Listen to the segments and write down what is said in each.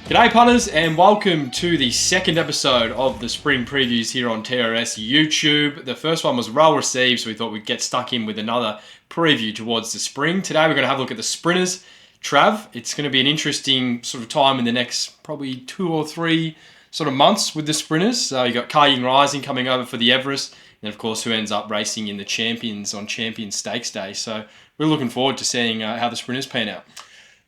G'day punters and welcome to the second episode of the Spring Previews here on TRS YouTube. The first one was well received, so we thought we'd get stuck in with another preview towards the spring. Today we're going to have a look at the sprinters. Trav, it's going to be an interesting sort of time in the next probably 2 or 3 sort of months with the sprinters. So you got Ying Rising coming over for the Everest, and of course who ends up racing in the Champions on Champions Stakes Day. So we're looking forward to seeing how the sprinters pan out.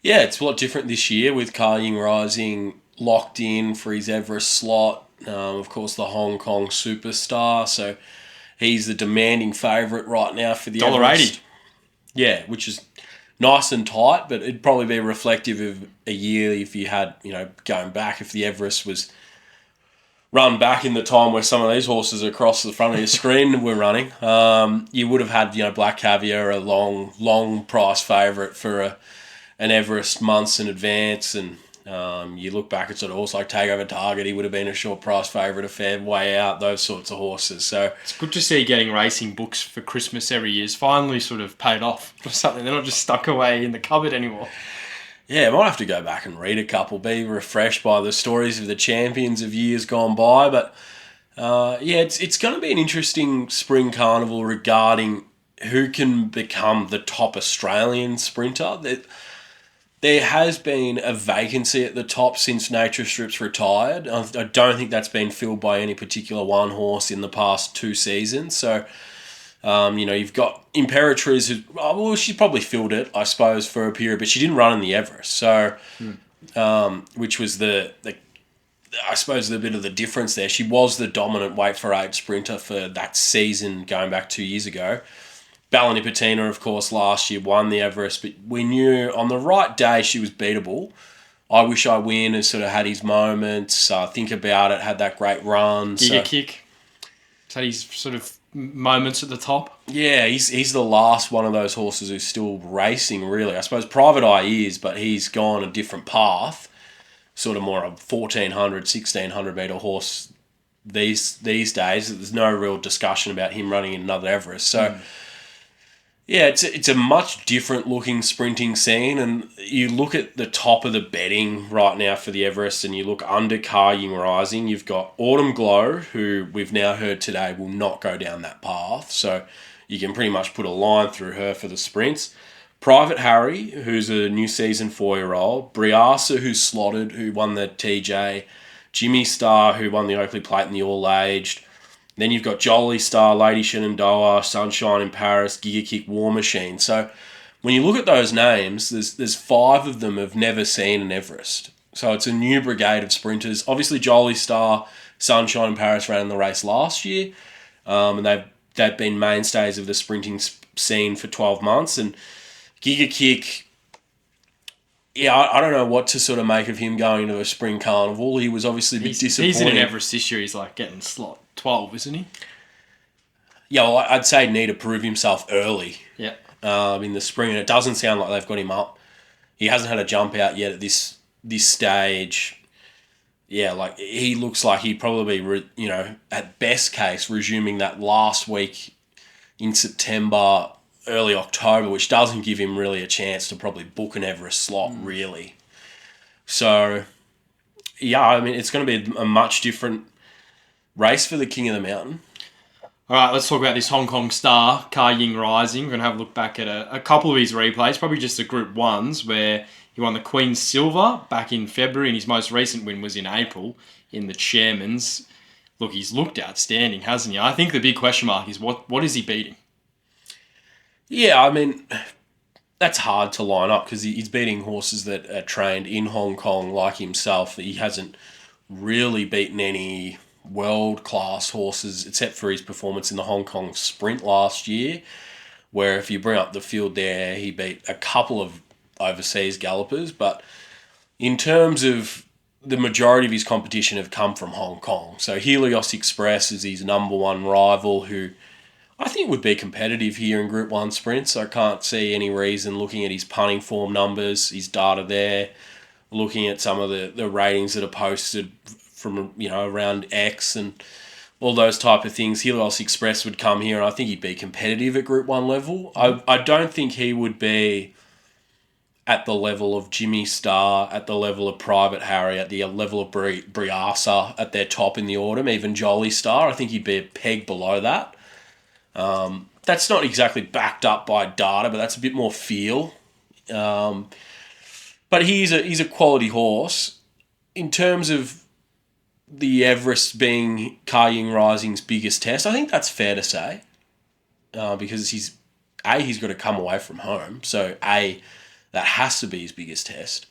Yeah, it's a lot different this year with Ying Rising locked in for his Everest slot. Of course, the Hong Kong superstar. So he's the demanding favourite right now for the Everest. $1.80. Yeah, which is nice and tight, but it'd probably be reflective of a year if you had, going back, if the Everest was run back in the time where some of these horses across the front of your screen were running. You would have had, Black Caviar, a long price favourite for an Everest months in advance, and you look back at sort of horse like Takeover Target, he would have been a short price favourite a fair way out, those sorts of horses. So it's good to see getting racing books for Christmas every year is finally sort of paid off or something. They're not just stuck away in the cupboard anymore. Yeah, I might have to go back and read a couple, be refreshed by the stories of the champions of years gone by. But it's going to be an interesting spring carnival regarding who can become the top Australian sprinter. There has been a vacancy at the top since Nature Strip's retired. I don't think that's been filled by any particular one horse in the past 2 seasons. So, you've got Imperatriz, who, she probably filled it, I suppose, for a period, but she didn't run in the Everest. So, which was I suppose the bit of the difference there. She was the dominant weight for 8 sprinter for that season going back 2 years ago. Ballinipatina, of course, last year won the Everest, but we knew on the right day she was beatable. I Wish I Win has sort of had his moments. Think About It had that great run. Giga Kick. He's had his sort of moments at the top. Yeah, he's the last one of those horses who's still racing, really. I suppose Private Eye is, but he's gone a different path. Sort of more a 1,400, 1,600 metre horse these days. There's no real discussion about him running in another Everest. So... Yeah, it's a much different looking sprinting scene, and you look at the top of the betting right now for the Everest, and you look under Ying Rising. You've got Autumn Glow, who we've now heard today will not go down that path, so you can pretty much put a line through her for the sprints. Private Harry, who's a new season 4-year-old. Briasa, who's slotted, who won the TJ. Jimmy Star, who won the Oakley Plate in the all-aged. Then you've got Jolly Star, Lady Shenandoah, Sunshine in Paris, Giga Kick, War Machine. So when you look at those names, there's 5 of them have never seen an Everest. So it's a new brigade of sprinters. Obviously, Jolly Star, Sunshine in Paris ran in the race last year, and they've been mainstays of the sprinting scene for 12 months. And Giga Kick, yeah, I don't know what to sort of make of him going to a spring carnival. He was obviously a bit disappointing. He's in an Everest this year. He's like getting slot 12, isn't he? Yeah, well, I'd say need to prove himself early. Yeah. In the spring, and it doesn't sound like they've got him up. He hasn't had a jump out yet at this stage. Yeah, like he looks like he'd probably, at best case, resuming that last week in September, early October, which doesn't give him really a chance to probably book an Everest slot, really. So, yeah, I mean, it's going to be a much different race for the King of the Mountain. All right, let's talk about this Hong Kong star, Ying Rising. We're going to have a look back at a couple of his replays, probably just the Group 1s, where he won the Queen's Silver back in February, and his most recent win was in April in the Chairman's. Look, he's looked outstanding, hasn't he? I think the big question mark is what is he beating? Yeah, I mean, that's hard to line up because he's beating horses that are trained in Hong Kong like himself. He hasn't really beaten any world-class horses except for his performance in the Hong Kong Sprint last year, where if you bring up the field there, he beat a couple of overseas gallopers. But in terms of the majority of his competition have come from Hong Kong. So Helios Express is his number 1 rival, who I think would be competitive here in Group 1 sprints. I can't see any reason looking at his punting form numbers, his data there, looking at some of the ratings that are posted from, around X and all those type of things. Helios Express would come here and I think he'd be competitive at Group 1 level. I don't think he would be at the level of Jimmy Starr, at the level of Private Harry, at the level of Briasa at their top in the autumn, even Jolly Star. I think he'd be a peg below that. That's not exactly backed up by data, but that's a bit more feel. But he's a quality horse. In terms of the Everest being Ying Rising's biggest test, I think that's fair to say. Because he's got to come away from home. So, that has to be his biggest test.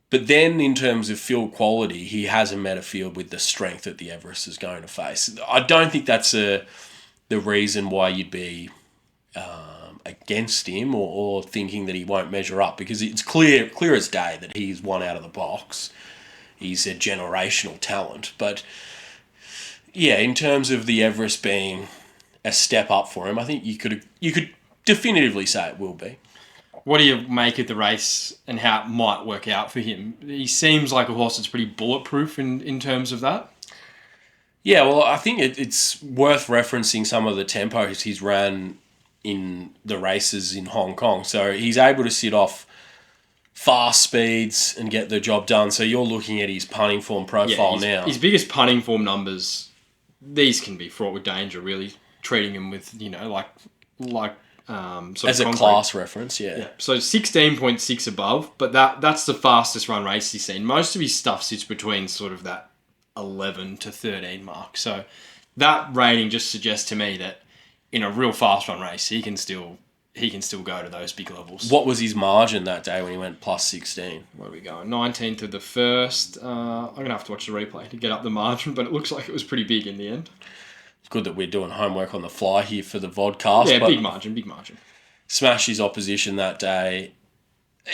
But then in terms of field quality, he hasn't met a field with the strength that the Everest is going to face. I don't think that's the reason why you'd be against him or thinking that he won't measure up, because it's clear as day that he's one out of the box. He's a generational talent. But yeah, in terms of the Everest being a step up for him, I think you could definitively say it will be. What do you make of the race and how it might work out for him? He seems like a horse that's pretty bulletproof in terms of that. Yeah, well, I think it's worth referencing some of the tempos he's ran in the races in Hong Kong. So he's able to sit off fast speeds and get the job done. So you're looking at his punting form profile now. His biggest punting form numbers, these can be fraught with danger, really, treating him with, as a class reference, yeah. So 16.6 above, but that's the fastest run race he's seen. Most of his stuff sits between sort of that 11 to 13 mark. So that rating just suggests to me that in a real fast run race, he can still go to those big levels. What was his margin that day when he went plus 16? Where are we going? 19th of the first. I'm going to have to watch the replay to get up the margin, but it looks like it was pretty big in the end. It's good that we're doing homework on the fly here for the vodcast. Yeah, big margin. Smashed his opposition that day.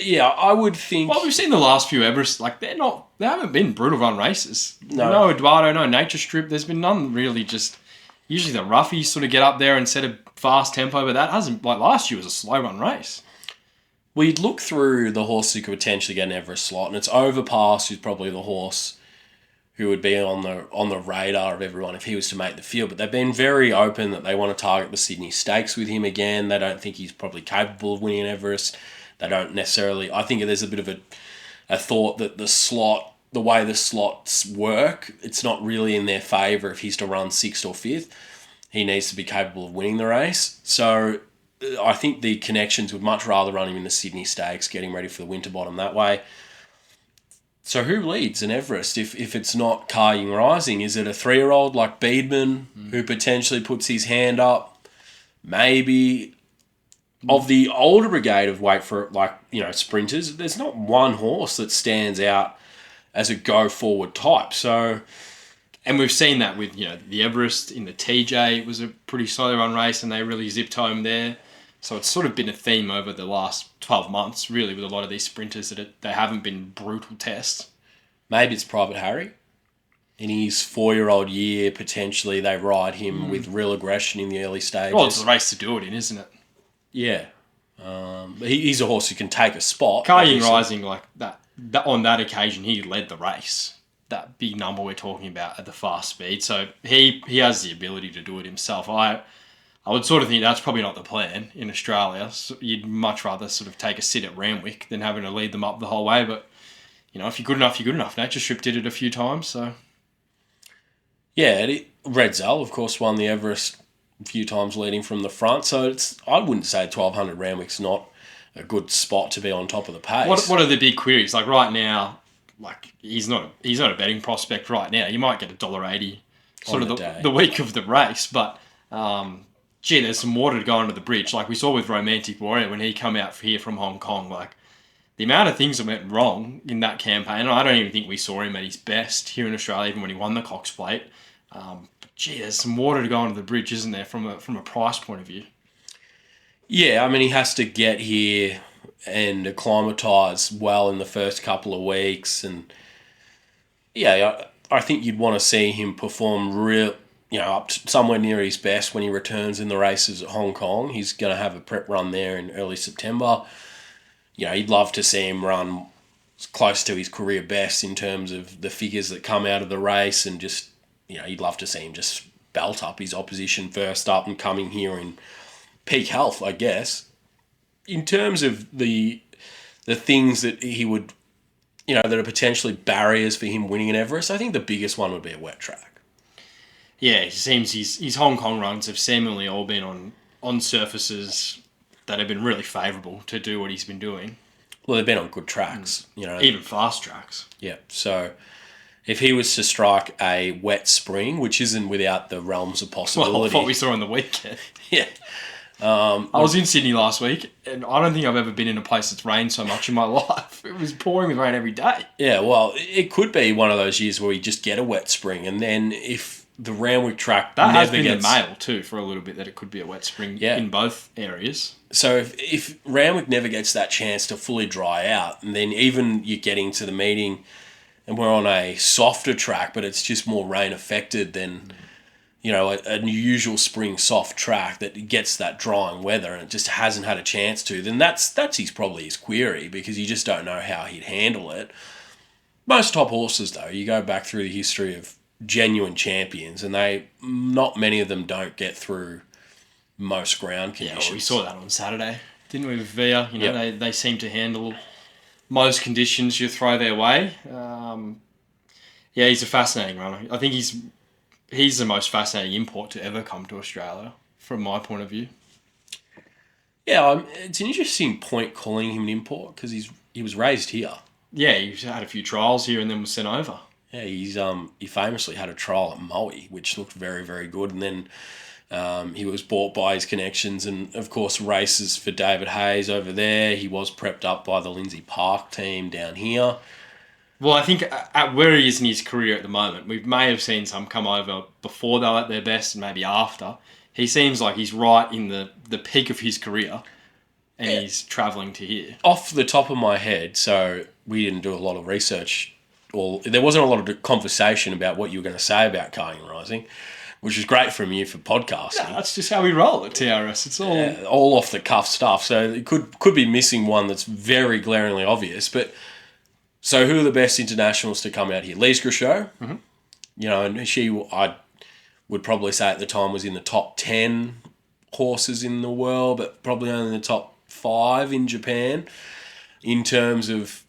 Yeah, I would think... Well, we've seen the last few Everest, they haven't been brutal run races. No Eduardo, no Nature Strip. There's been none really. Just usually the roughies sort of get up there and set a fast tempo, but that hasn't, last year was a slow run race. We'd look through the horse who could potentially get an Everest slot, and it's Overpass who's probably the horse who would be on the radar of everyone if he was to make the field. But they've been very open that they want to target the Sydney Stakes with him again. They don't think he's probably capable of winning an Everest. They don't necessarily... I think there's a bit of a thought that the way the slots work, it's not really in their favour if he's to run 6th or 5th. He needs to be capable of winning the race. So I think the connections would much rather run him in the Sydney Stakes, getting ready for the Winterbottom that way. So who leads an Everest if it's not Ying Rising? Is it a 3-year-old like Beedman who potentially puts his hand up? Maybe. Of the older brigade of sprinters, there's not one horse that stands out as a go-forward type. So, and we've seen that with, the Everest in the TJ. It was a pretty slow run race and they really zipped home there. So it's sort of been a theme over the last 12 months, really, with a lot of these sprinters that they haven't been brutal tests. Maybe it's Private Harry. In his 4-year-old year, potentially, they ride him with real aggression in the early stages. Well, it's the race to do it in, isn't it? Yeah. He's a horse who can take a spot. Ying Rising, that on that occasion, he led the race. That big number we're talking about at the fast speed. So he has the ability to do it himself. I would sort of think that's probably not the plan in Australia. So you'd much rather sort of take a sit at Randwick than having to lead them up the whole way. But, if you're good enough, you're good enough. Nature Strip did it a few times, so... Yeah, Red Zal, of course, won the Everest a few times leading from the front. So I wouldn't say 1200 Randwick's not a good spot to be on top of the pace. What are the big queries? Right now, he's not a betting prospect right now. You might get $1.80 sort of the week of the race, but... there's some water to go under the bridge. Like we saw with Romantic Warrior when he come out here from Hong Kong. The amount of things that went wrong in that campaign, I don't even think we saw him at his best here in Australia, even when he won the Cox Plate. There's some water to go under the bridge, isn't there, from a price point of view? Yeah, he has to get here and acclimatise well in the first couple of weeks. And yeah, I think you'd want to see him perform up to somewhere near his best when he returns in the races at Hong Kong. He's going to have a prep run there in early September. He'd love to see him run close to his career best in terms of the figures that come out of the race, and just, he'd love to see him just belt up his opposition first up and coming here in peak health, I guess. In terms of the the things that he would, that are potentially barriers for him winning an Everest, I think the biggest one would be a wet track. Yeah, it seems his Hong Kong runs have seemingly all been on surfaces that have been really favourable to do what he's been doing. Well, they've been on good tracks, Even fast tracks. Yeah, so if he was to strike a wet spring, which isn't without the realms of possibility. What we saw on the weekend. Yeah. I was in Sydney last week, and I don't think I've ever been in a place that's rained so much in my life. It was pouring with rain every day. Yeah, well, it could be one of those years where we just get a wet spring, and then if the Randwick track that has been the mail too for a little bit, that it could be a wet spring in both areas. So if Randwick never gets that chance to fully dry out, and then even you're getting to the meeting and we're on a softer track, but it's just more rain affected than a usual spring soft track that gets that drying weather, and it just hasn't had a chance to, then that's probably his query, because you just don't know how he'd handle it. Most top horses, though, you go back through the history of genuine champions, and not many of them don't get through most ground conditions. Yeah, we saw that on Saturday, didn't we, with Via? They seem to handle most conditions you throw their way. He's a fascinating runner. I think he's the most fascinating import to ever come to Australia, from my point of view. Yeah, it's an interesting point calling him an import, because he was raised here. Yeah, he had a few trials here and then was sent over. Yeah, he famously had a trial at Maui, which looked very, very good, and then he was bought by his connections, and of course races for David Hayes over there. He was prepped up by the Lindsay Park team down here. Well, I think at where he is in his career at the moment, we may have seen some come over before they're at their best and maybe after. He seems like he's right in the peak of his career, and he's travelling to here. Off the top of my head, so we didn't do a lot of research, or there wasn't a lot of conversation about what you were going to say about Karting Rising, which is great from you for podcasting. No, that's just how we roll at TRS. It's all off the cuff stuff. So it could be missing one that's very glaringly obvious. But so who are the best internationals to come out here? Lise Grouchot, and she, I would probably say at the time, was in the top 10 horses in the world, but probably only in the top 5 in Japan in terms of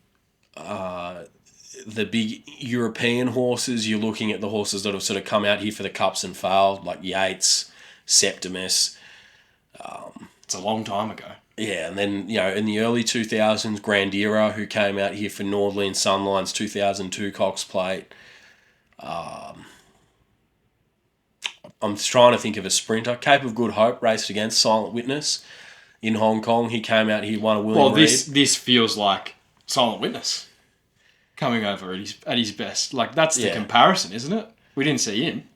the big European horses. You're looking at the horses that have sort of come out here for the Cups and failed, like Yates, Septimus. It's a long time ago. Yeah, and then, in the early 2000s, Grandira, who came out here for Nordley and Sunline's 2002 Cox Plate. I'm trying to think of a sprinter. Cape of Good Hope raced against Silent Witness in Hong Kong. He came out here, won a William Reid. This feels like Silent Witness coming over at his best. Like, that's the comparison, isn't it? We didn't see him.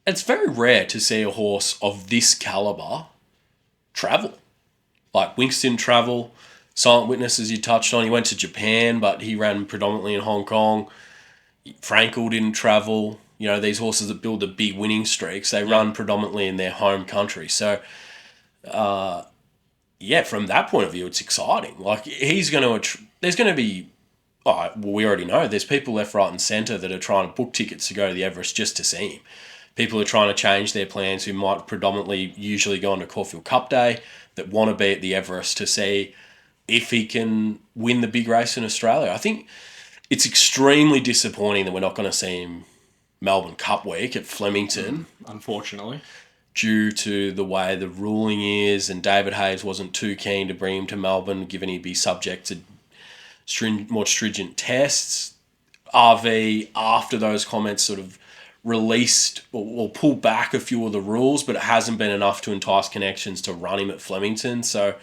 It's very rare to see a horse of this calibre travel. Like Winston travel, Silent Witness, as you touched on, he went to Japan, but he ran predominantly in Hong Kong. Frankel didn't travel. These horses that build the big winning streaks, they run predominantly in their home country. So, from that point of view, it's exciting. Like, there's going to be, we already know, there's people left, right and centre that are trying to book tickets to go to the Everest just to see him. People are trying to change their plans who might predominantly usually go on to Caulfield Cup Day, that want to be at the Everest to see if he can win the big race in Australia. I think it's extremely disappointing that we're not going to see him Melbourne Cup Week at Flemington. Unfortunately. Due to the way the ruling is, and David Hayes wasn't too keen to bring him to Melbourne, given he'd be subject to more stringent tests. RV, after those comments, sort of released or pulled back a few of the rules, but it hasn't been enough to entice connections to run him at Flemington. So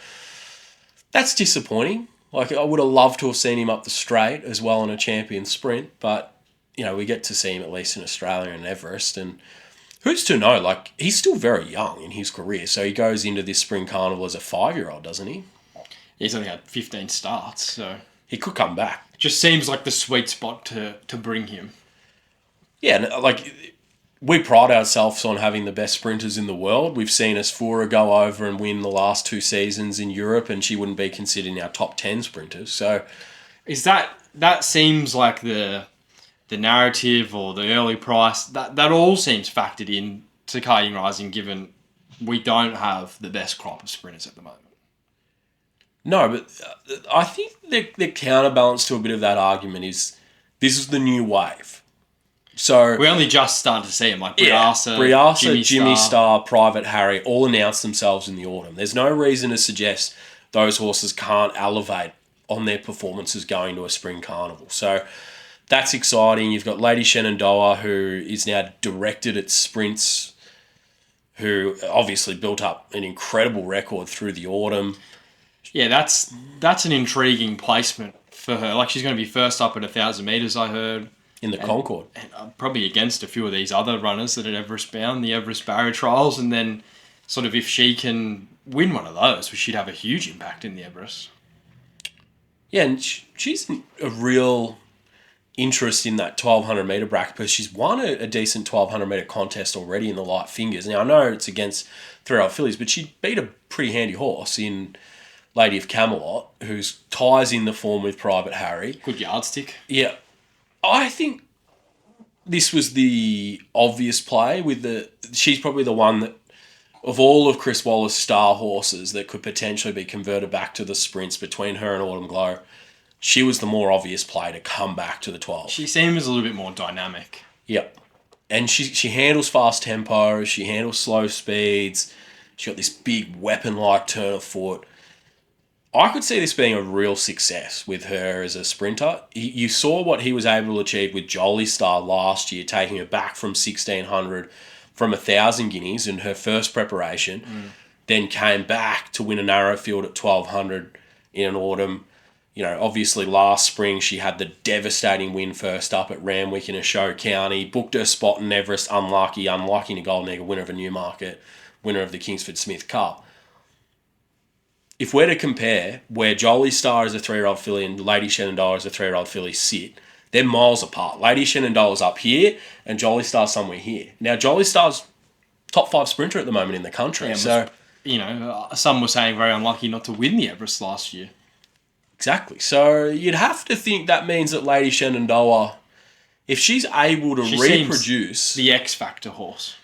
that's disappointing. Like, I would have loved to have seen him up the straight as well in a champion sprint, but, we get to see him at least in Australia and Everest, and who's to know? Like, he's still very young in his career, so he goes into this spring carnival as a 5-year-old, doesn't he? He's only had 15 starts, so he could come back. It just seems like the sweet spot to bring him. Yeah, like, we pride ourselves on having the best sprinters in the world. We've seen Asfoora go over and win the last 2 seasons in Europe, and she wouldn't be considered in our top 10 sprinters. So, is that seems like the narrative or the early price, that all seems factored in to Karting Rising, given we don't have the best crop of sprinters at the moment. No, but I think the counterbalance to a bit of that argument is this is the new wave. So We only just started to see him, like Briasa, Jimmy Star, Private Harry all announced themselves in the autumn. There's no reason to suggest those horses can't elevate on their performances going to a spring carnival. So that's exciting. You've got Lady Shenandoah, who is now directed at sprints, who obviously built up an incredible record through the autumn. Yeah, that's an intriguing placement for her. Like, she's going to be first up at 1,000 metres, I heard. In the Concord. And probably against a few of these other runners that are Everest bound, the Everest Barrier Trials, and then sort of if she can win one of those, she'd have a huge impact in the Everest. Yeah, and she's a real interest in that 1,200 metre bracket because she's won a decent 1,200 metre contest already in the light fingers. Now, I know it's against 3-year-old fillies, but she beat a pretty handy horse in Lady of Camelot, who's ties in the form with Private Harry. Good yardstick. Yeah. I think this was the obvious play she's probably the one that, of all of Chris Waller's star horses that could potentially be converted back to the sprints between her and Autumn Glow, she was the more obvious play to come back to the 12. She seems a little bit more dynamic. Yep. And she handles fast tempo, she handles slow speeds, she got this big weapon-like turn of foot. I could see this being a real success with her as a sprinter. You saw what he was able to achieve with Jolly Star last year, taking her back from 1,600 from 1,000 guineas in her first preparation, then came back to win a narrow field at 1,200 in an autumn. You know, obviously last spring she had the devastating win first up at Randwick in a show county, booked her spot in Everest, unlucky to Golden Eagle, winner of a Newmarket, winner of the Kingsford Smith Cup. If we're to compare where Jolly Star is a 3-year-old filly and Lady Shenandoah is a 3-year-old filly sit, they're miles apart. Lady Shenandoah's up here and Jolly Star's somewhere here. Now, Jolly Star's top 5 sprinter at the moment in the country. Yeah, some were saying very unlucky not to win the Everest last year. Exactly. So you'd have to think that means that Lady Shenandoah, if she's able to reproduce... the X Factor horse.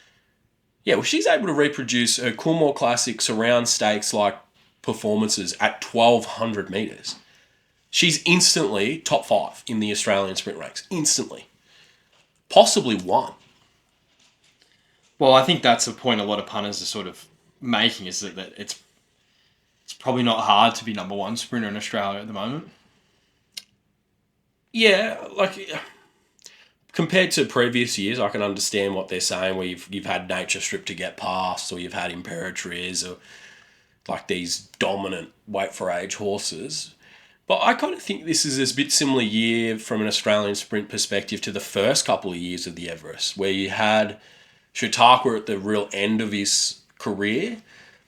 Yeah, well, she's able to reproduce her Coolmore Classics around stakes like performances at 1,200 metres. She's instantly top 5 in the Australian sprint ranks. Instantly. Possibly one. Well, I think that's a point a lot of punters are sort of making, is that it's probably not hard to be number 1 sprinter in Australia at the moment. Yeah, like compared to previous years, I can understand what they're saying where you've had Nature Strip to get past, or you've had Imperatriz, or like these dominant weight for age horses. But I kind of think this is a bit similar year from an Australian sprint perspective to the first couple of years of the Everest, where you had Chautauqua at the real end of his career,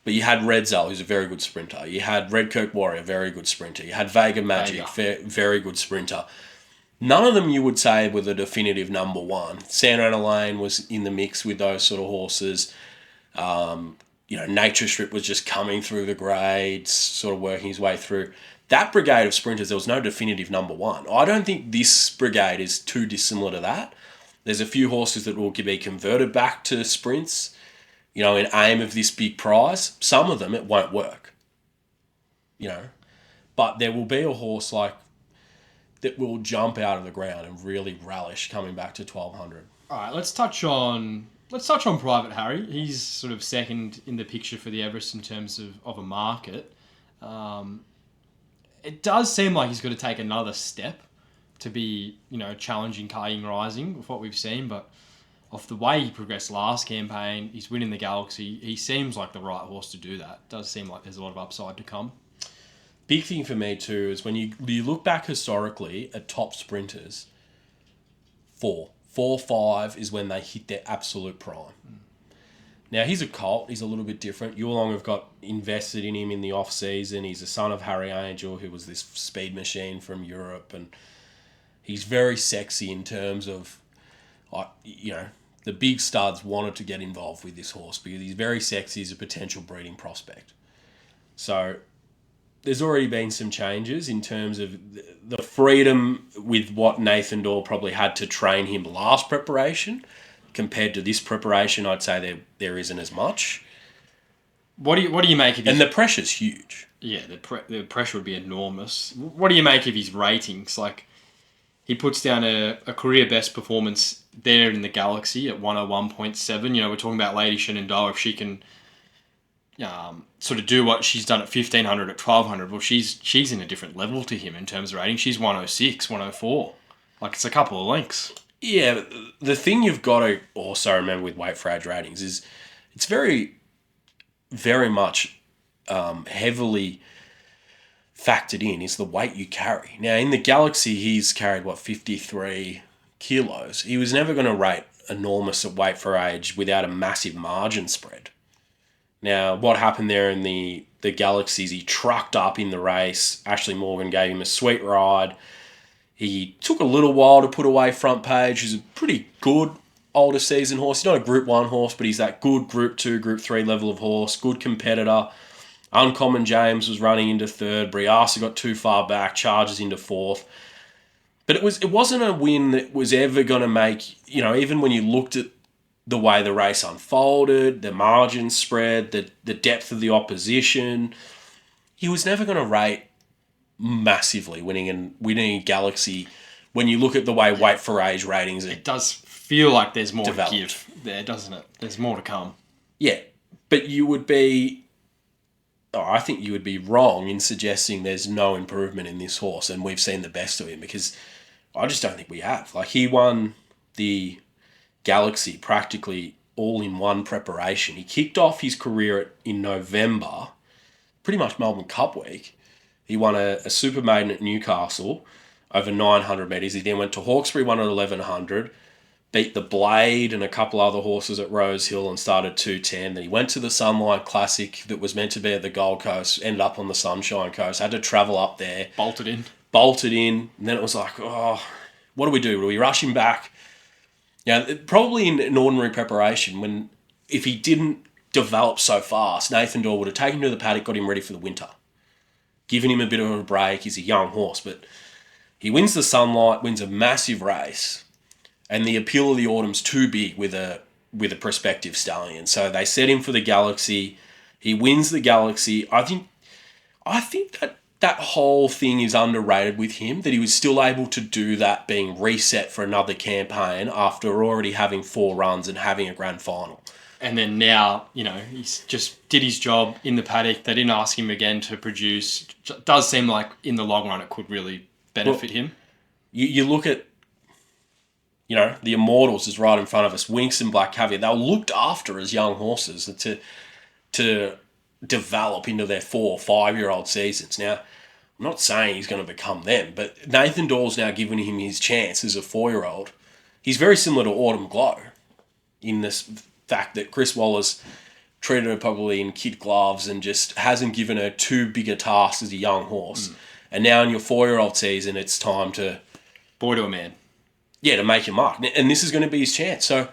but you had Redzel, who's a very good sprinter. You had Redkirk Warrior, very good sprinter. You had Vega Magic, very good sprinter. None of them you would say were the definitive number 1. Sandrona Lane was in the mix with those sort of horses. Nature Strip was just coming through the grades, sort of working his way through. That brigade of sprinters, there was no definitive number 1. I don't think this brigade is too dissimilar to that. There's a few horses that will be converted back to sprints, in aim of this big prize. Some of them, it won't work, But there will be a horse that will jump out of the ground and really relish coming back to 1,200. All right, let's touch on Private Harry. He's sort of second in the picture for the Everest in terms of a market. It does seem like he's got to take another step to be, challenging Ying Rising with what we've seen. But off the way he progressed last campaign, he's winning the Galaxy. He seems like the right horse to do that. It does seem like there's a lot of upside to come. Big thing for me too is when you look back historically at top sprinters, 4-5 is when they hit their absolute prime. Now, he's a colt. He's a little bit different. Yulong have got invested in him in the off-season. He's a son of Harry Angel, who was this speed machine from Europe. And he's very sexy in terms of, the big studs wanted to get involved with this horse because he's very sexy as a potential breeding prospect. So there's already been some changes in terms of the freedom with what Nathan Dorr probably had to train him last preparation. Compared to this preparation, I'd say there isn't as much. What do you make of his... And the pressure's huge. Yeah, the pressure would be enormous. What do you make of his ratings? Like, he puts down a career best performance there in the Galaxy at 101.7. You know, we're talking about Lady Shenandoah. If she can sort of do what she's done at 1,500, at 1,200, well, she's in a different level to him in terms of rating. She's 106, 104. Like, it's a couple of links. Yeah, the thing you've got to also remember with weight for age ratings is it's very, very much heavily factored in is the weight you carry. Now, in the Galaxy, he's carried, 53 kilos. He was never going to rate enormous at weight for age without a massive margin spread. Now, what happened there in the Galaxies, he trucked up in the race. Ashley Morgan gave him a sweet ride. He took a little while to put away Front Page, who's a pretty good older season horse. He's not a Group 1 horse, but he's that good Group 2, Group 3 level of horse, good competitor. Uncommon James was running into third. Briasa got too far back, charges into fourth. But it wasn't a win that was ever going to make, even when you looked at the way the race unfolded, the margin spread, the depth of the opposition, he was never going to rate massively winning a Galaxy. When you look at the way weight for age ratings, it does feel like there's more developed. To give there, doesn't it? There's more to come. Yeah, but I think you would be wrong in suggesting there's no improvement in this horse and we've seen the best of him, because I just don't think we have. Like, he won the Galaxy practically all in one preparation. He kicked off his career in November, pretty much Melbourne Cup week. He won a Super Maiden at Newcastle over 900 metres. He then went to Hawkesbury, won at 1100, beat the Blade and a couple other horses at Rose Hill and started 210. Then he went to the Sunlight Classic that was meant to be at the Gold Coast, ended up on the Sunshine Coast, had to travel up there. Bolted in. And then it was like, what do we do? Do we rush him back? Probably in an ordinary preparation, if he didn't develop so fast, Nathan Dorr would have taken him to the paddock, got him ready for the winter, given him a bit of a break. He's a young horse, but he wins the Sunlight, wins a massive race, and the appeal of the autumn's too big with a prospective stallion. So they set him for the Galaxy. He wins the Galaxy. I think that whole thing is underrated with him, that he was still able to do that, being reset for another campaign after already having 4 runs and having a grand final. And then now, he's just did his job in the paddock. They didn't ask him again to produce. It does seem like in the long run it could really benefit him. You look at, the Immortals is right in front of us. Winx and Black Caviar, they were looked after as young horses to develop into their 4 or 5-year-old seasons. Now, I'm not saying he's going to become them, but Nathan Dorr's now given him his chance as a 4-year-old. He's very similar to Autumn Glow in this fact that Chris Wallace treated her probably in kid gloves and just hasn't given her too big a task as a young horse. And now in your 4-year-old season, it's time to... Boy to a man. Yeah, to make your mark. And this is going to be his chance. So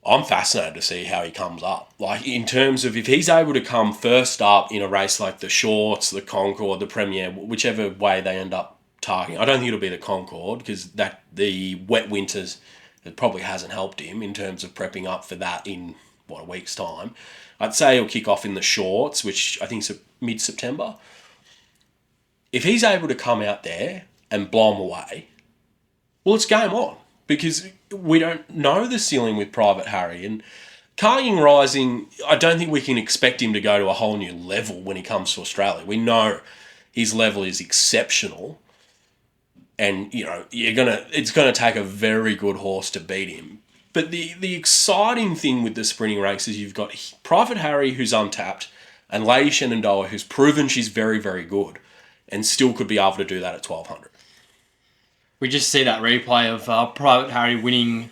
I'm fascinated to see how he comes up. Like, in terms of if he's able to come first up in a race like the Shorts, the Concord, the Premier, whichever way they end up targeting. I don't think it'll be the Concord, because the wet winters, it probably hasn't helped him in terms of prepping up for that in, a week's time. I'd say he'll kick off in the Shorts, which I think is mid-September. If he's able to come out there and blow him away, well, it's game on, because we don't know the ceiling with Private Harry. And Ying Rising, I don't think we can expect him to go to a whole new level when he comes to Australia. We know his level is exceptional, and it's gonna take a very good horse to beat him. But the exciting thing with the sprinting race is you've got Private Harry, who's untapped, and Lady Shenandoah, who's proven she's very, very good, and still could be able to do that at 1,200. We just see that replay of Private Harry winning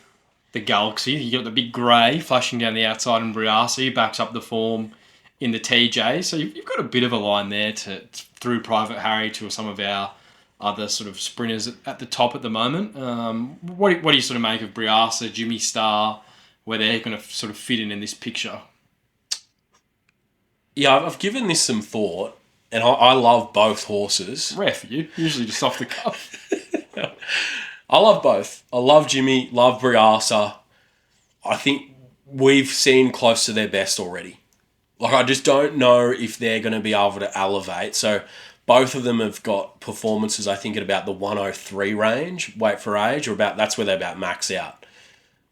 the Galaxy. You got the big grey flashing down the outside, and Briasa backs up the form in the TJ. So you've got a bit of a line there through Private Harry to some of our other sort of sprinters at the top at the moment. What do you sort of make of Briasa, Jimmy Star, where they're going to sort of fit in this picture? Yeah, I've given this some thought, and I love both horses. Rare for you, usually just off the cuff. I love both. I love Jimmy, love Briasa. I think we've seen close to their best already Like, I just don't know if they're going to be able to elevate. So both of them have got performances, I think, at about the 103 range, weight for age, or that's where they about max out.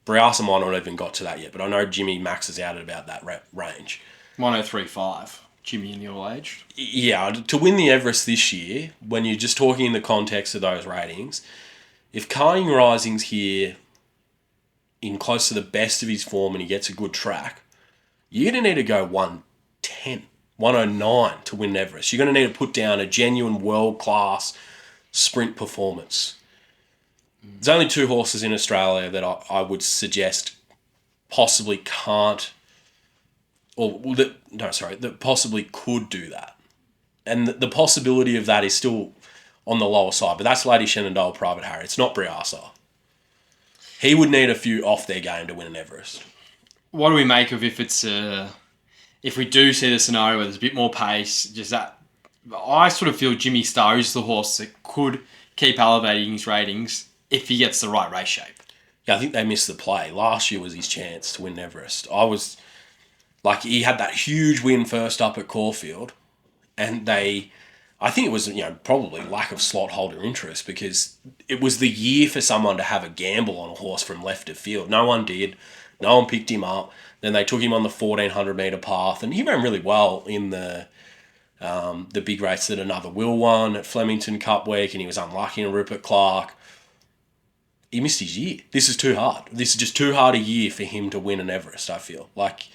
Briasa might not even got to that yet, but I know Jimmy maxes out at about that range. 103.5, Jimmy in the all-aged. Yeah, to win the Everest this year, when you're just talking in the context of those ratings, if Ying Rising's here in close to the best of his form and he gets a good track, you're going to need to go 110, 109 to win Everest. You're going to need to put down a genuine world-class sprint performance. There's only 2 horses in Australia that I would suggest possibly can't, that possibly could do that. And the possibility of that is still on the lower side, but that's Lady Shenandoah, Private Harry. It's not Briasa. He would need a few off their game to win an Everest. What do we make of if we do see the scenario where there's a bit more pace, just that? I sort of feel Jimmy Star is the horse that could keep elevating his ratings if he gets the right race shape. Yeah, I think they missed the play. Last year was his chance to win Everest. He had that huge win first up at Caulfield, and I think it was, probably lack of slot holder interest, because it was the year for someone to have a gamble on a horse from left of field. No one did. No one picked him up. Then they took him on the 1,400 metre path, and he ran really well in the big race that Another Will won at Flemington Cup Week, and he was unlucky in Rupert Clark. He missed his year. This is too hard. This is just too hard a year for him to win an Everest, I feel. Like,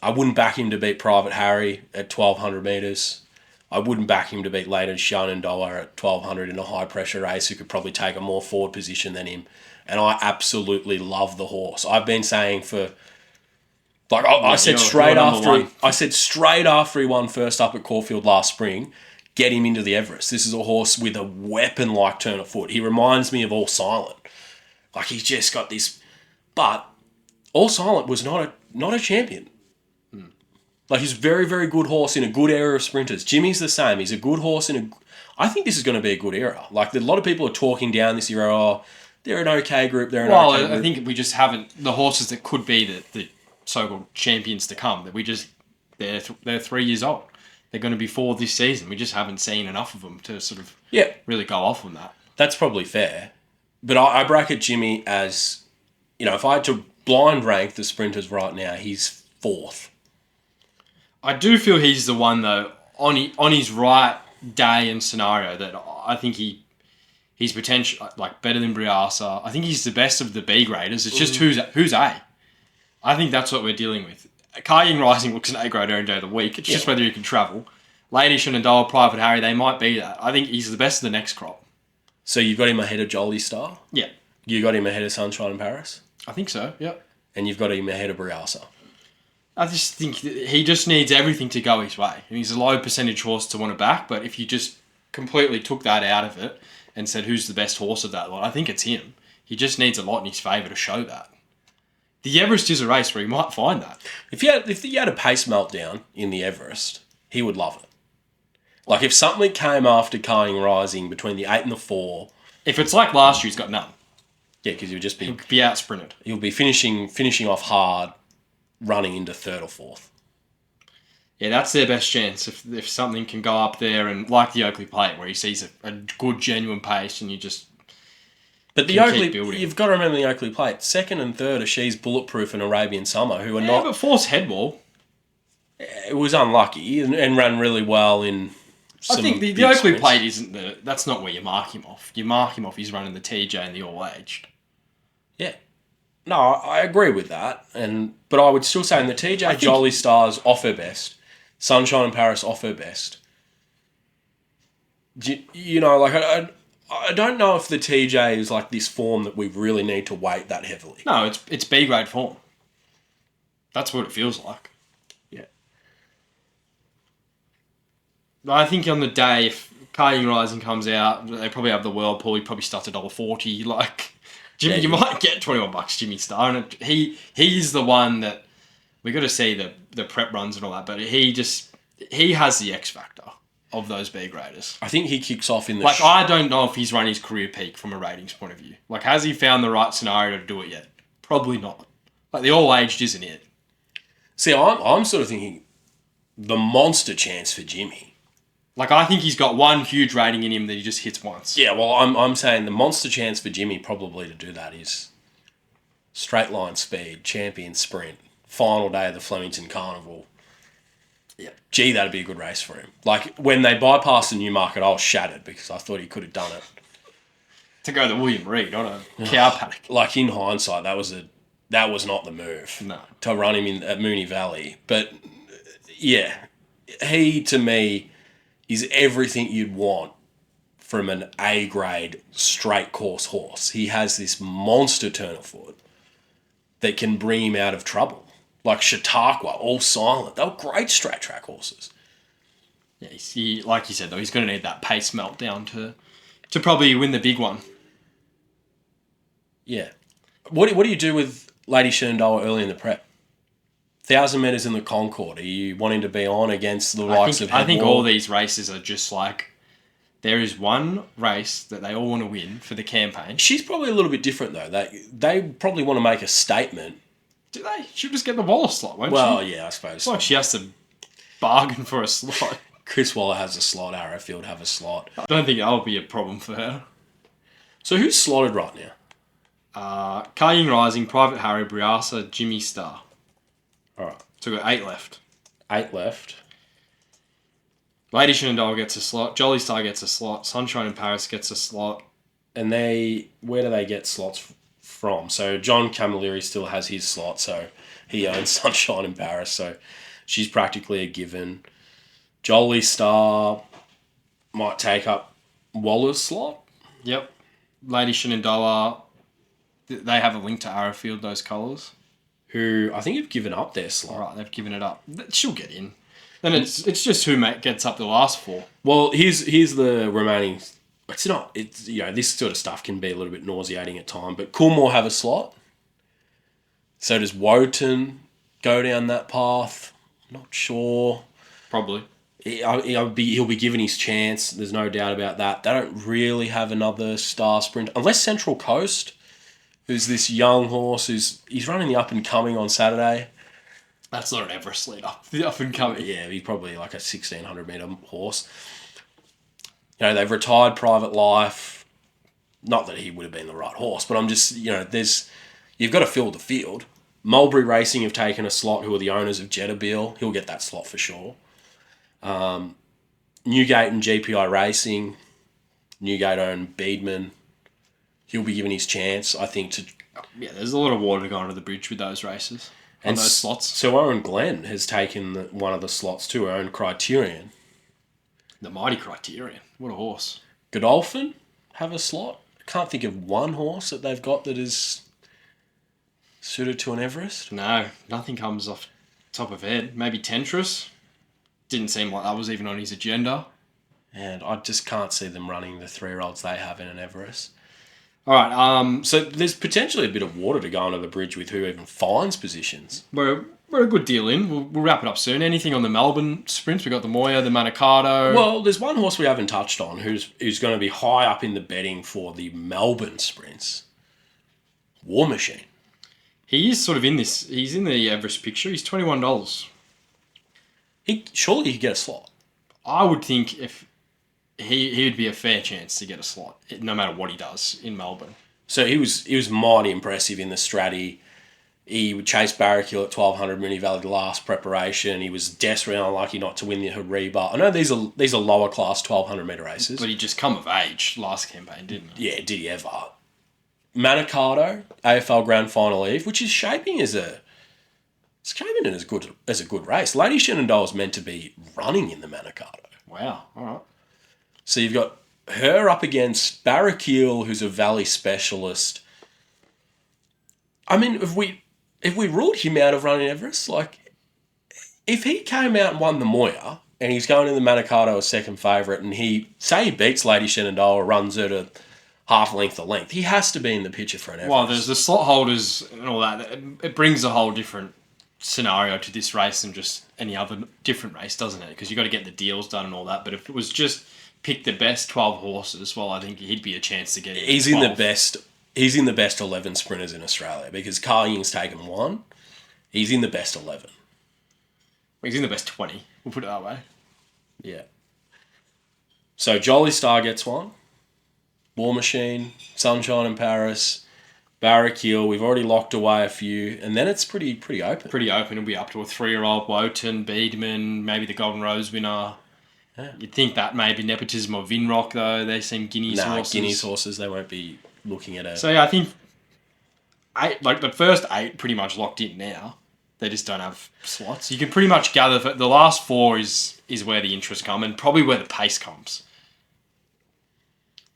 I wouldn't back him to beat Private Harry at 1,200 metres. I wouldn't back him to beat Lady Shenandoah at 1,200 in a high-pressure race, who could probably take a more forward position than him. And I absolutely love the horse. I've been saying for... I said straight after he won first up at Caulfield last spring, get him into the Everest. This is a horse with a weapon-like turn of foot. He reminds me of All Silent. Like, he's just got this... But All Silent was not a champion. Like, he's a very, very good horse in a good era of sprinters. Jimmy's the same. He's a good horse I think this is going to be a good era. Like, a lot of people are talking down this era. Oh, they're an okay group. I think we just haven't... The horses that could be the so-called champions to come, that they're 3 years old. They're going to be 4 this season. We just haven't seen enough of them to sort of really go off on that. That's probably fair. But I bracket Jimmy as, if I had to blind rank the sprinters right now, he's 4th. I do feel he's the one, though, on his right day and scenario, that I think he's potential, like, better than Briasa. I think he's the best of the B graders. It's just who's A. I think that's what we're dealing with. Ying Rising looks an A grade any day of the week. It's just whether he can travel. Lady Shenandoah, Private Harry, they might be that. I think he's the best of the next crop. So you've got him ahead of Jolie Star? Yeah. You got him ahead of Sunshine in Paris? I think so, yeah. And you've got him ahead of Briasa? I just think he just needs everything to go his way. And he's a low percentage horse to want to back, but if you just completely took that out of it and said who's the best horse of that lot, I think it's him. He just needs a lot in his favour to show that. The Everest is a race where he might find that. If he had a pace meltdown in the Everest, he would love it. Like, if something came after Ying Rising between the 8 and the 4... If it's like last year, he's got none. Yeah, because he'll just be out-sprinted. He'll be finishing off hard, running into 3rd or 4th. Yeah, that's their best chance. If something can go up there, and like the Oakley Plate, where he sees a good, genuine pace, and you just... But the Oakley, you've got to remember the Oakley Plate. 2nd and 3rd are She's Bulletproof and Arabian Summer, who are not... but 4th's Headwall. It was unlucky and ran really well in some... I think the Oakley Plate isn't that's not where you mark him off. You mark him off, he's running the TJ and the all-aged. Yeah. No, I agree with that. But I would still say in the TJ, Jolie Star's off her best. Sunshine in Paris off her best. I don't know if the TJ is like this form that we really need to weight that heavily. No, it's B grade form. That's what it feels like. Yeah. I think on the day, if Ying Rising comes out, they probably have the Whirlpool. He probably starts at $1.40. Like, Jimmy, you might get $21 Jimmy Star, and he's the one that we got to see the prep runs and all that. But he has the X factor of those B graders. I think he kicks off in the... I don't know if he's run his career peak from a ratings point of view. Like, has he found the right scenario to do it yet? Probably not. Like, the all-aged isn't it. See, I'm sort of thinking the monster chance for Jimmy. Like, I think he's got one huge rating in him that he just hits once. Yeah, well, I'm saying the monster chance for Jimmy probably to do that is straight line speed, champion sprint, final day of the Flemington Carnival. Yeah. Gee, that'd be a good race for him. Like, when they bypassed the Newmarket, I was shattered because I thought he could have done it. To go to William Reid on a cow paddock. Like, in hindsight, that was not the move. No. To run him at Moonee Valley. But, yeah, he, to me, is everything you'd want from an A-grade straight course horse. He has this monster turn of foot that can bring him out of trouble. Like Chautauqua, all silent. They were great straight track horses. Yeah, like you said, though, he's going to need that pace meltdown to probably win the big one. Yeah. What do you do with Lady Shenandoah early in the prep? 1,000 metres in the Concord. Are you wanting to be on against the likes of Headwall? I think all these races are just like, there is one race that they all want to win for the campaign. She's probably a little bit different, though. They probably want to make a statement. Do they? She'll just get the Waller slot, won't she? Well, yeah, I suppose. It's like she has to bargain for a slot. Chris Waller has a slot. Arrowfield have a slot. I don't think that'll be a problem for her. So who's slotted right now? Ying Rising, Private Harry, Briasa, Jimmy Star. All right. So we've got 8 left. 8 left. Lady Shenandoah gets a slot. Jolly Star gets a slot. Sunshine in Paris gets a slot. And where do they get slots from? So John Camilleri still has his slot, so he owns Sunshine in Paris, so she's practically a given. Jolly Star might take up Waller's slot. Yep. Lady Shenandoah, they have a link to Arrowfield, those colours. Who I think have given up their slot. All right, they've given it up. She'll get in. Then it's just who gets up the last 4. Well, here's the remaining. It's this sort of stuff can be a little bit nauseating at times. But Coolmore have a slot. So does Wotan go down that path? Not sure. Probably. He'll be given his chance. There's no doubt about that. They don't really have another star sprint unless Central Coast, who's this young horse he's running the up and coming on Saturday. That's not an Everest leader. The up and coming. Yeah, he's probably like a 1,600 metre horse. They've retired Private Life. Not that he would have been the right horse, but I'm just, you've got to fill the field. Mulberry Racing have taken a slot, who are the owners of Jetterbill. He'll get that slot for sure. Newgate and GPI Racing. Newgate own Beedman. He'll be given his chance, I think, Yeah, there's a lot of water going under the bridge with those races. And those slots. So Owen Glenn has taken one of the slots too, Owen Criterion. The mighty Criterion. What a horse. Godolphin have a slot. I can't think of one horse that they've got that is suited to an Everest. No, nothing comes off top of head. Maybe Tentris. Didn't seem like that was even on his agenda. And I just can't see them running the 3-year-olds they have in an Everest. All right. So there's potentially a bit of water to go under the bridge with who even finds positions. We're a good deal in. We'll wrap it up soon. Anything on the Melbourne sprints? We've got the Moya, the Manikato. Well, there's one horse we haven't touched on who's going to be high up in the betting for the Melbourne sprints. War Machine. He is sort of in this. He's in the Everest picture. He's $21. Surely he could get a slot. I would think if he'd be a fair chance to get a slot, no matter what he does in Melbourne. So he was mighty impressive in the Stratty. He would chase Barracuda at 1,200 Moonee Valley last preparation. He was desperately unlucky not to win the Hariba. I know these are lower class 1,200 metre races. But he just come of age last campaign, didn't he? Yeah, did he ever. Manikato, AFL Grand Final Eve, which is shaping as a good race. Lady Shenandoah is meant to be running in the Manikato. Wow, all right. So you've got her up against Barracuda, who's a Valley specialist. I mean, if we ruled him out of running Everest, like, if he came out and won the Moya, and he's going in the Manikato as second favourite, and he beats Lady Shenandoah, runs her to half length of length, he has to be in the picture for an Everest. Well, there's the slot holders and all that. It brings a whole different scenario to this race than just any other different race, doesn't it? Because you've got to get the deals done and all that. But if it was just pick the best 12 horses, well, I think he'd be a chance to get in. He's in the best 11 sprinters in Australia because Carl Ying's taken one. He's in the best 11. He's in the best 20. We'll put it that way. Yeah. So Jolly Star gets one. War Machine, Sunshine in Paris, Barracuda. We've already locked away a few, and then it's pretty open. Pretty open. It'll be up to a 3-year-old Wotan, Beedman, maybe the Golden Rose winner. Yeah. You'd think that maybe nepotism of Vinrock, though. They seem Guineas horses. Guineas horses, they won't be looking at it. So, yeah, I think the first 8 pretty much locked in now. They just don't have slots. You can pretty much gather that the last 4 is where the interest come and probably where the pace comes.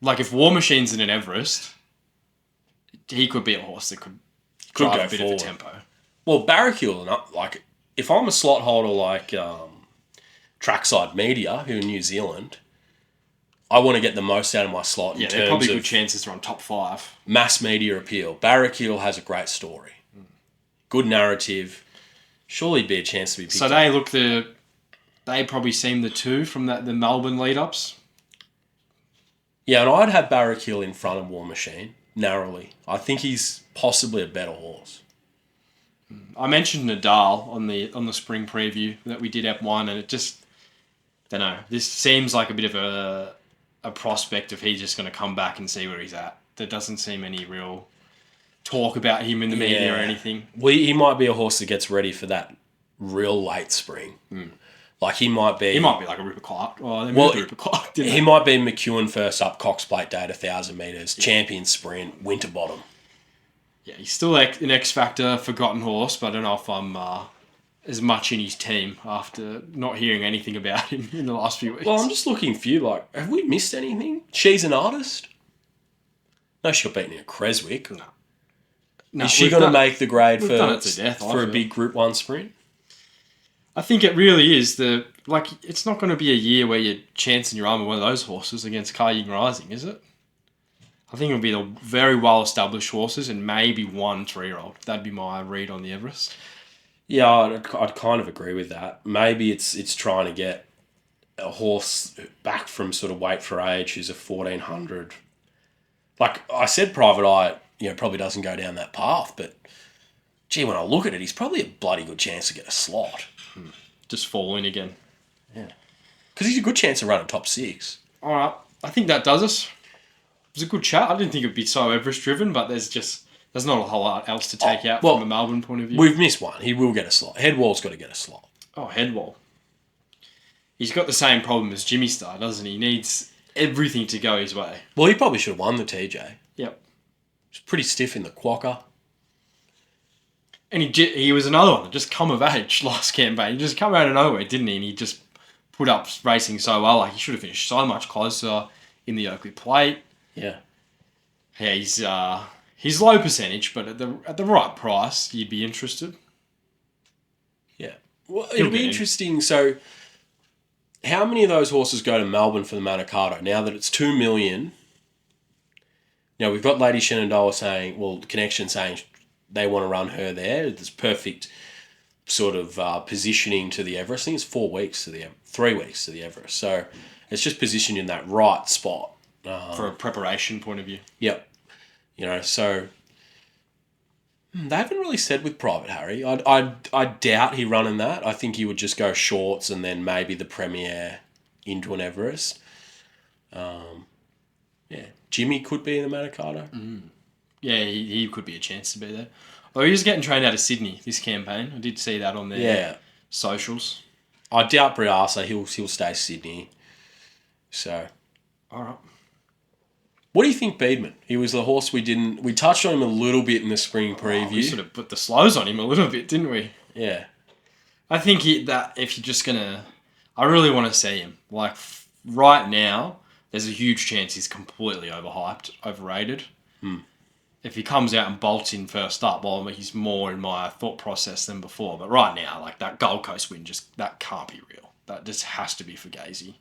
Like, if War Machine's in an Everest, he could be a horse that could drive go a bit forward. of a tempo. Well, Barracuda, like, if I'm a slot holder like Trackside Media, who in New Zealand, I want to get the most out of my slot in Yeah, they're terms probably of good chances to run top 5. mass media appeal. Barracuda has a great story. Good narrative. Surely be a chance to be picked So up. they probably seem the 2 from the Melbourne lead-ups. Yeah, and I'd have Barracuda in front of War Machine, narrowly. I think he's possibly a better horse. I mentioned Nadal on the spring preview that we did at 1, and it just, don't know. This seems like a bit of a prospect if he's just going to come back and see where he's at. There doesn't seem any real talk about him in the media or anything. Well, he might be a horse that gets ready for that real late spring. Like he might be like a Rupert Clark. Oh, they moved Rupert Clark, didn't he they? might be McEwen first up, Cox Plate Day at 1,000 metres, champion sprint, Winterbottom. Yeah, he's still an X Factor, forgotten horse, but I don't know if I'm as much in his team after not hearing anything about him in the last few weeks. Well, I'm just looking for you, like, have we missed anything? She's an artist? No, she got beaten in a Creswick. No, Is she going to make the grade done it to death, I for a feel. big Group 1 sprint? I think it really is it's not going to be a year where you're chancing your arm with one of those horses against Ying Rising, is it? I think it'll be the very well-established horses and maybe 1 3-year-old. That'd be my read on the Everest. Yeah, I'd kind of agree with that. Maybe it's trying to get a horse back from sort of weight for age who's a 1,400. Like I said, Private Eye, probably doesn't go down that path, but gee, when I look at it, he's probably a bloody good chance to get a slot. Just fall in again. Yeah. Because he's a good chance to run a top 6. All right. I think that does us. It was a good chat. I didn't think it would be so Everest-driven, but there's not a whole lot else to take out from a Melbourne point of view. We've missed one. He will get a slot. Headwall's got to get a slot. Oh, Headwall. He's got the same problem as Jimmy Star, doesn't he? He needs everything to go his way. Well, he probably should have won the TJ. Yep. He's pretty stiff in the quokka. And he was another one that just come of age last campaign. He just come out of nowhere, didn't he? And he just put up racing so well. Like, he should have finished so much closer in the Oakley Plate. Yeah. Yeah, he's low percentage, but at the right price, you'd be interested. Yeah. Well, it'll be interesting. So, how many of those horses go to Melbourne for the Manikato now that it's 2 million? Now, we've got Lady Shenandoah saying, Connection saying they want to run her there. There's perfect sort of positioning to the Everest. I think it's 3 weeks to the Everest. So, it's just positioned in that right spot. For a preparation point of view. Yep. So they haven't really said with Private Harry. I doubt he running that. I think he would just go shorts and then maybe the Premier into an Everest. Yeah. Jimmy could be in the Manikato. Yeah, he could be a chance to be there. Oh, he was getting trained out of Sydney this campaign. I did see that on their socials. I doubt Briasa. He'll stay Sydney. So. All right. What do you think, Beedman? He was the horse we touched on him a little bit in the spring preview. We sort of put the slows on him a little bit, didn't we? Yeah. I think that if you're just going to... I really want to see him. Like, right now, there's a huge chance he's completely overhyped, overrated. If he comes out and bolts in first up, he's more in my thought process than before. But right now, like, that Gold Coast win, that can't be real. That just has to be Fugazi.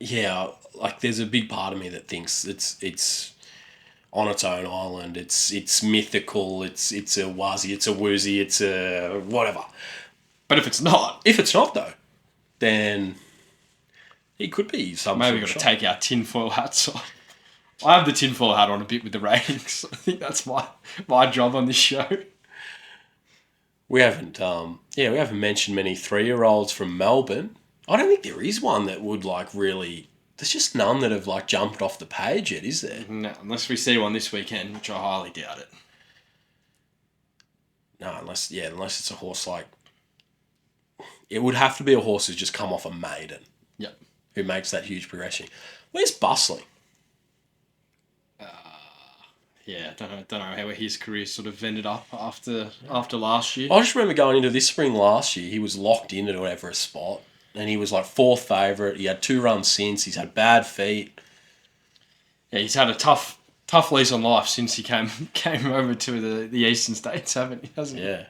Yeah, like there's a big part of me that thinks it's on its own island. It's mythical. It's a wazzy. It's a woozy. It's a whatever. But if it's not, though, then he could be some. Maybe we've got to take our tinfoil hats off. I have the tinfoil hat on a bit with the ratings. I think that's my job on this show. We haven't mentioned many 3-year-olds from Melbourne. I don't think there is one that would like really. There's just none that have like jumped off the page yet, is there? No, unless we see one this weekend, which I highly doubt it. No, unless it's a horse like. It would have to be a horse who's just come off a maiden. Yep. Who makes that huge progression. Where's Bustling? Yeah, don't know how his career sort of ended up after last year. I just remember going into this spring last year, he was locked into whatever a spot, and he was like 4th favourite. He had 2 runs since. He's had bad feet. Yeah, he's had a tough lease on life since he came over to the eastern states, hasn't he? Yeah.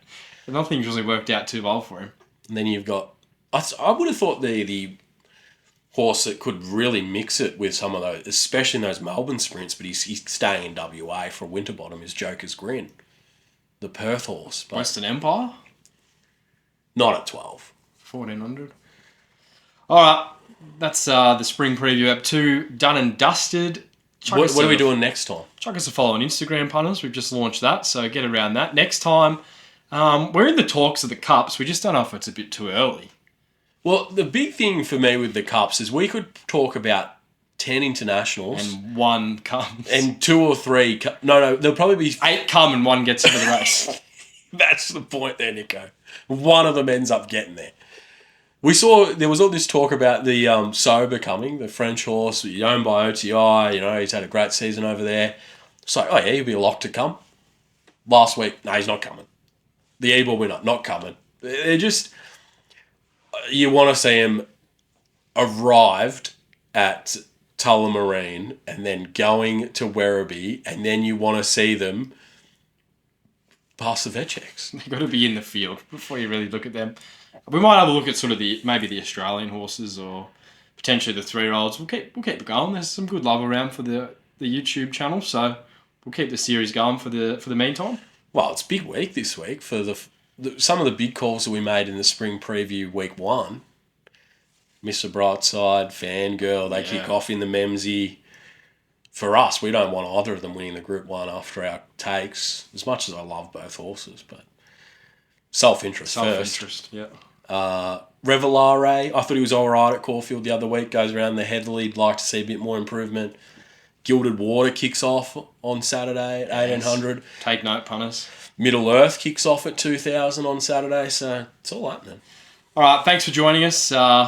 Nothing's really worked out too well for him. And then you've got... I would have thought the horse that could really mix it with some of those, especially in those Melbourne sprints, but he's staying in WA for Winterbottom, is Joker's Grin. The Perth horse. But Western Empire? not at 12. 1400. All right, that's the spring preview EP2 done and dusted. What are we doing next time? Chuck us a follow on Instagram, punters. We've just launched that, so get around that. Next time, we're in the talks of the Cups. We just don't know if it's a bit too early. Well, the big thing for me with the Cups is we could talk about 10 internationals. And 1 comes. And 2 or 3... No, there'll probably be... 8 come and 1 gets into the race. That's the point there, Nico. One of them ends up getting there. We saw... There was all this talk about the Sober coming, the French horse, owned by OTI. He's had a great season over there. So, he'll be a lock to come. Last week, no, he's not coming. The Ebor winner, not coming. They're just... You want to see him arrived at Tullamarine and then going to Werribee, and then you want to see them pass the vet checks. They've got to be in the field before you really look at them. We might have a look at sort of maybe the Australian horses or potentially the 3-year-olds. We'll keep it going. There's some good love around for the YouTube channel, so we'll keep the series going for the meantime. Well, it's a big week this week for some of the big calls that we made in the spring preview week 1. Mr. Brightside, Fangirl, they kick off in the Memsey. For us, we don't want either of them winning the Group 1 after our takes, as much as I love both horses, but self-interest first. Yeah. Revelare, I thought he was all right at Caulfield the other week, goes around the Headley, like to see a bit more improvement. Gilded Water kicks off on Saturday at 1800. Take note, punters. Middle Earth kicks off at 2000 on Saturday, so it's all happening. All right, thanks for joining us.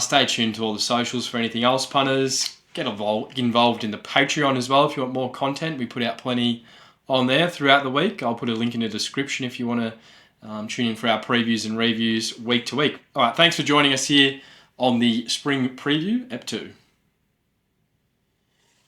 Stay tuned to all the socials for anything else, punters. Get involved in the Patreon as well if you want more content. We put out plenty on there throughout the week. I'll put a link in the description if you want to tune in for our previews and reviews week to week. All right, thanks for joining us here on the Spring Preview EP2.